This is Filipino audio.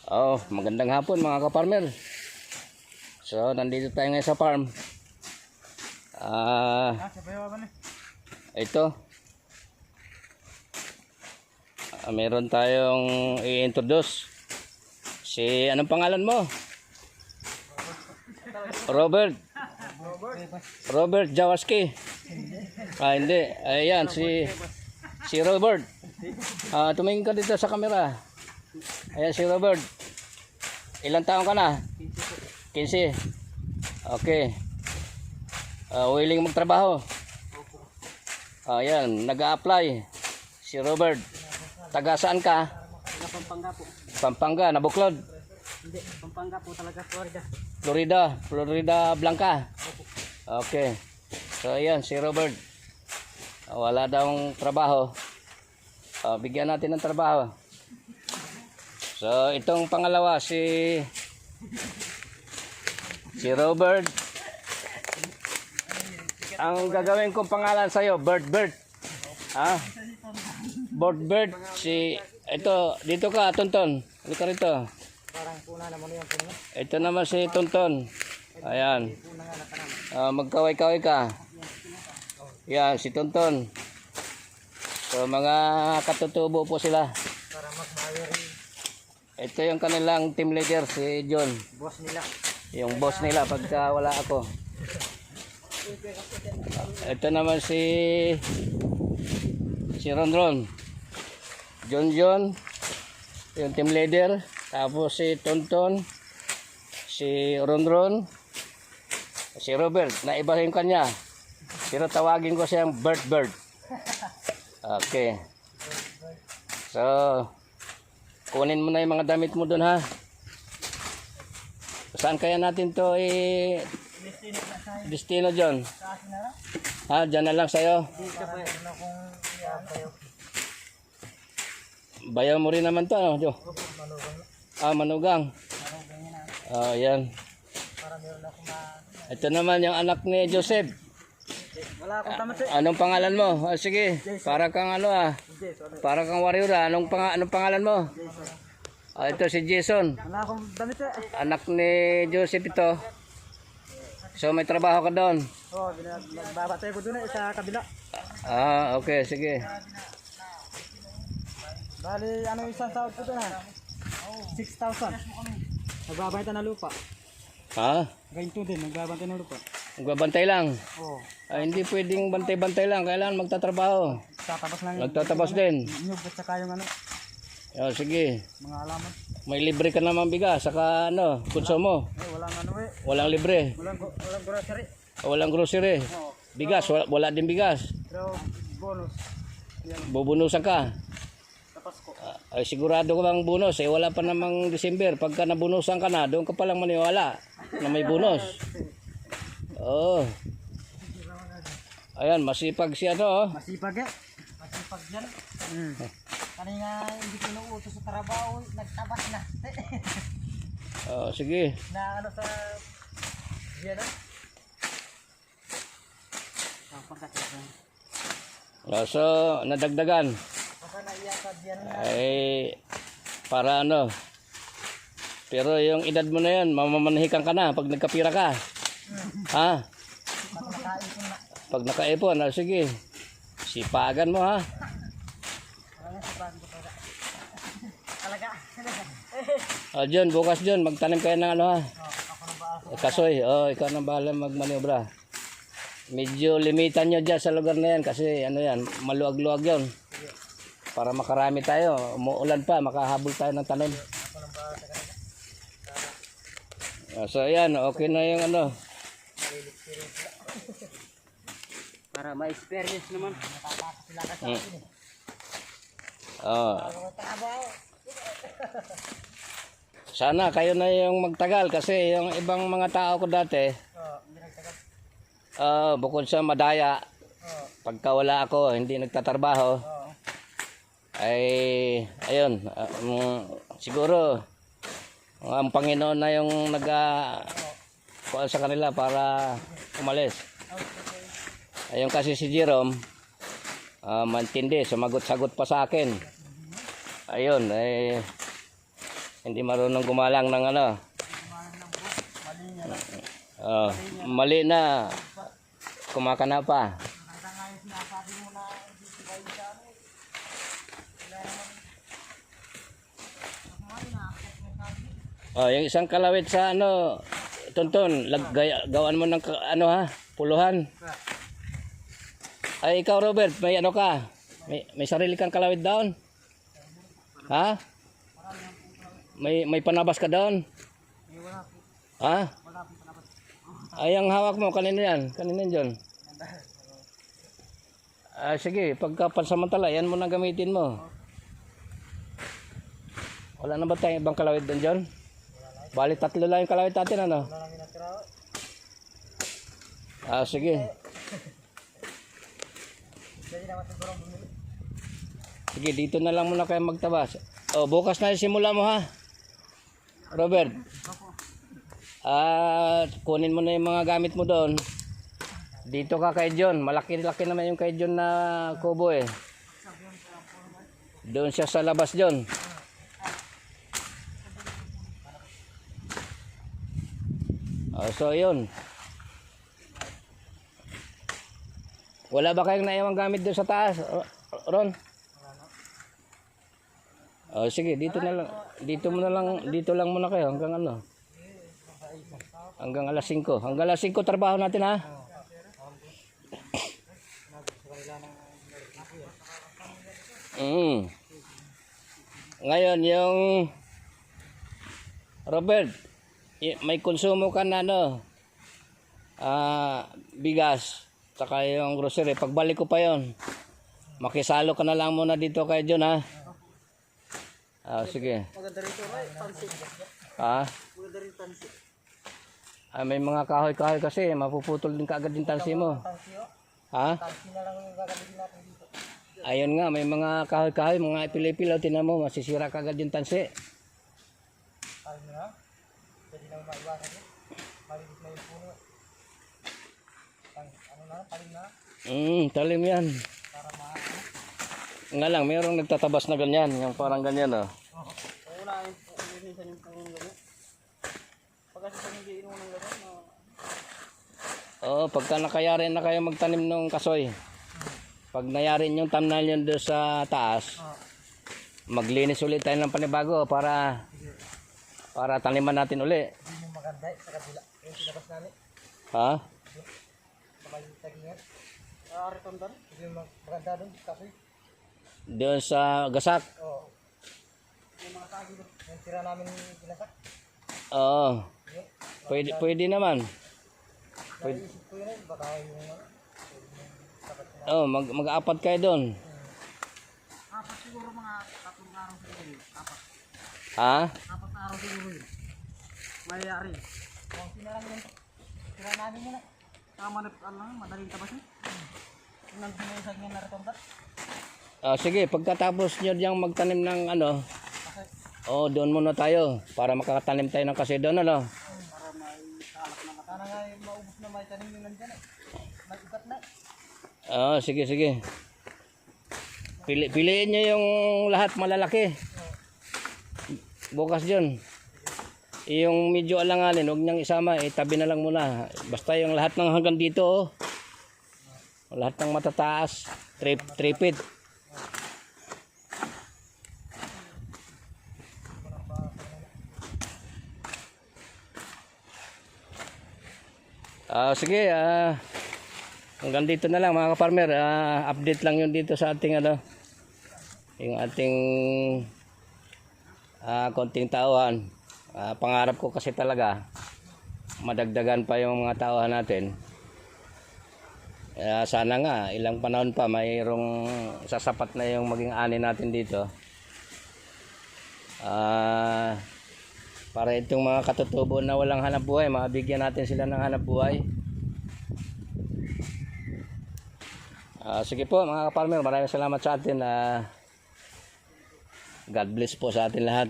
Oh, magandang hapon mga ka-farmer. So, nandito tayo ngayon sa farm. Ito. Meron tayong i-introduce. Anong pangalan mo? Robert Jaworski. Hindi. Ayan, si Robert. Tumingin ka dito sa camera. Ayan si Robert. Ilang taon ka na? 15. Okay. Willing magtrabaho? Ayan, nag-a-apply. Si Robert. Taga saan ka? Pampanga po. Pampanga, Nabuklod? Hindi, Pampanga po talaga, Florida. Florida Blanca. Okay. So ayan, si Robert. Wala daw trabaho. Bigyan natin ng trabaho. So itong pangalawa si Robert. Ang gagawin kong pangalan sa iyo, Bird. Bird. Ito, dito ka, Tonton. Halika rito. Parang puna naman yung puna. Ito naman si Tonton. Ayan. Magkaway-kaway ka. Yan, si Tonton. So mga katutubo po sila. Para mas mawari. Ito yung kanilang team leader, si John. Boss nila. Yung boss nila pagka wala ako. Ito naman si Ron. John, yung team leader. Tapos si Tonton, si Ron, si Robert. Naiba yung kanya. Pero tawagin ko siyang Bird. Okay. So, kunin mo na yung mga damit mo dun ha. Saan kaya natin to destino John? Dyan na lang sa'yo. Bayaw mo rin naman to ano Jo? Manugang. Yan. Ito naman yung anak ni Joseph. Wala akong tamat eh. Anong pangalan mo? Sige, para kang para kang warrior Anong pangalan mo? Ito si Jason. Wala akong damit eh. Anak ni Joseph ito. So may trabaho ka doon? Oo, babatay ko doon sa kabila. Okay, sige. Bali, isang sahod ko doon ha? 6,000. Nagbabantay na lupa. Ganito din, nagbabantay ng lupa. Magbabantay lang? Oo. Hindi pwedeng bantay-bantay lang. Kailangan magtatrabaho. Tatabas lang. Nagtatabas din. Inyog at saka yung Sige. mga alaman. May libre ka naman bigas. Saka konsumo. Walang Walang libre. Walang grocery. Walang grocery. Oo. Bigas. Wala din bigas. Pero bonus. Yan, Bubunusan ka. tapas ko. Sigurado ka bang bonus? Wala pa namang December. Pagka nabunusan ka na, doon ka palang maniwala na may bonus. Ayan, masipag siya Masipag eh. Masipag yan. Kanina hindi ko nauutos sa trabaho, nagtabas na. Sige. Na sa diyan So, nadagdagan. baka naiyak sa diyan Para Pero yung edad mo na yan, mamamanhikan ka na pag nagkapira ka. Pag nakaipon, sige. Sipagan mo ha. John, bukas John, magtanim kayo ng kasoy. Ikaw nang bahala magmaniobra. Medyo limitan nyo dyan sa lugar na yan kasi yan, maluag-luag yun. Para makarami tayo, umuulan pa, makahabol tayo ng tanim. So ayan, okay na yung para ma-experience naman. Sana kayo na yung magtagal kasi yung ibang mga tao ko dati, bukod sa madaya, pagka wala ako, hindi nagtatrabaho, ayun, siguro, ang Panginoon na yung sa kanila para umalis. Ayun kasi si Jerome, mantindi, sumagot-sagot pa sa akin. Ayun, Hindi marunong gumalang ng ano. Mali niya lang. Oh, mali na. Kumakana pa. Hanggang ngayon sinasabi mo na hindi sila yung sa ano. Wala naman. Oh, yung isang kalawit sa ano, Tonton, gawan mo ng ano ha, puluhan. Ay, ikaw Robert, may ano ka? May sarili kang kalawit doon? Ha? May panabas ka doon? Ha? Ay, ang hawak mo, kanina yan. Kanina dyan. Sige, pagka pansamantala, yan mo na gamitin mo. Wala na ba tayong ibang kalawit doon dyan? Bali, 3 lang yung kalawit natin, ano? Sige. Sige, dito na lang muna kayo magtabas. Oh, bukas na yung simula mo, ha? Robert. Kunin mo na yung mga gamit mo doon. Dito ka kay John. Malaki-laki naman yung kay John na kubo eh. Doon siya sa labas, John. So yun. Wala ba kayong naiwang gamit doon sa taas, Ron? Sige, dito na lang. Dito lang muna kayo hanggang ano? Hanggang alas 5. Hanggang alas 5 trabaho natin, ha? Ngayon, yung Robert, may konsumo ka na ano, bigas, saka yung grocery. Pagbalik ko pa yon, makisalo ka na lang muna dito kay John, ha? Sige. Maganda rito, pansit. Ha? Maganda rin pansit. May mga kahoy-kahoy kasi, mapuputol din kaagad yung tansi mo. Ha? Tansi na lang yung gagamitin natin dito. Ayun nga, may mga kahoy-kahoy, mga ipil-ipil, tinan mo, masisira kaagad yung tansi. Ayun na. Pwede na maiwasan yun. Malinis na yung puno. Ano na, talim na. Talim yan. Para Nga lang, mayroong nagtatabas na ganyan, yung parang ganyan, oh. Oo na, minsan yung puno ganyan. Pagka sa hindi inuman ng ganyan, Pagka nakayari na kayo magtanim ng kasoy, pag nayari yung tamnal yun doon sa taas, maglinis ulit tayo ng panibago para taniman natin uli. Hindi yung maganda sa kabila. Yung sinabas namin. Ha? Sa may tagingan. Retondan. Hindi yung maganda doon. Kasi. Doon sa gasak. Oo. Yung mga tagi doon. Yung tira namin ginasak. Oo. Pwede naman. Naisip ko yun. Baka yung mag-apat kayo doon. apat siguro mga 3 araw siguro. Ha? 4 araw siguro yun. Mayayari. Kung sinalang yun. Tira namin yun. Tama na madaling tabas yun. Kung nandun na yung saging na retondan. Sige, pagkatapos nyo diyang magtanim ng ano, doon muna tayo para makakatanim tayo ng kasi doon, ano? Para may kalak na sana nga yung maubos na may tanim yun nandyan eh. May ugat na. Sige. Piliin nyo yung lahat malalaki. Bukas dyan. Yung medyo alanganin, huwag niyang isama, tabi na lang muna. Basta yung lahat ng hanggang dito, lahat ng matataas, 3 feet. Sige, hanggang dito na lang mga ka-farmer. Update lang yun dito sa ating yung ating konting tauhan. Pangarap ko kasi talaga madagdagan pa yung mga tauhan natin. Sana nga ilang panahon pa mayroong sasapat na yung maging ani natin dito. Para itong mga katutubo na walang hanap buhay, mabigyan natin sila ng hanap buhay. Sige po mga ka-farmer, maraming salamat sa atin. God bless po sa atin lahat.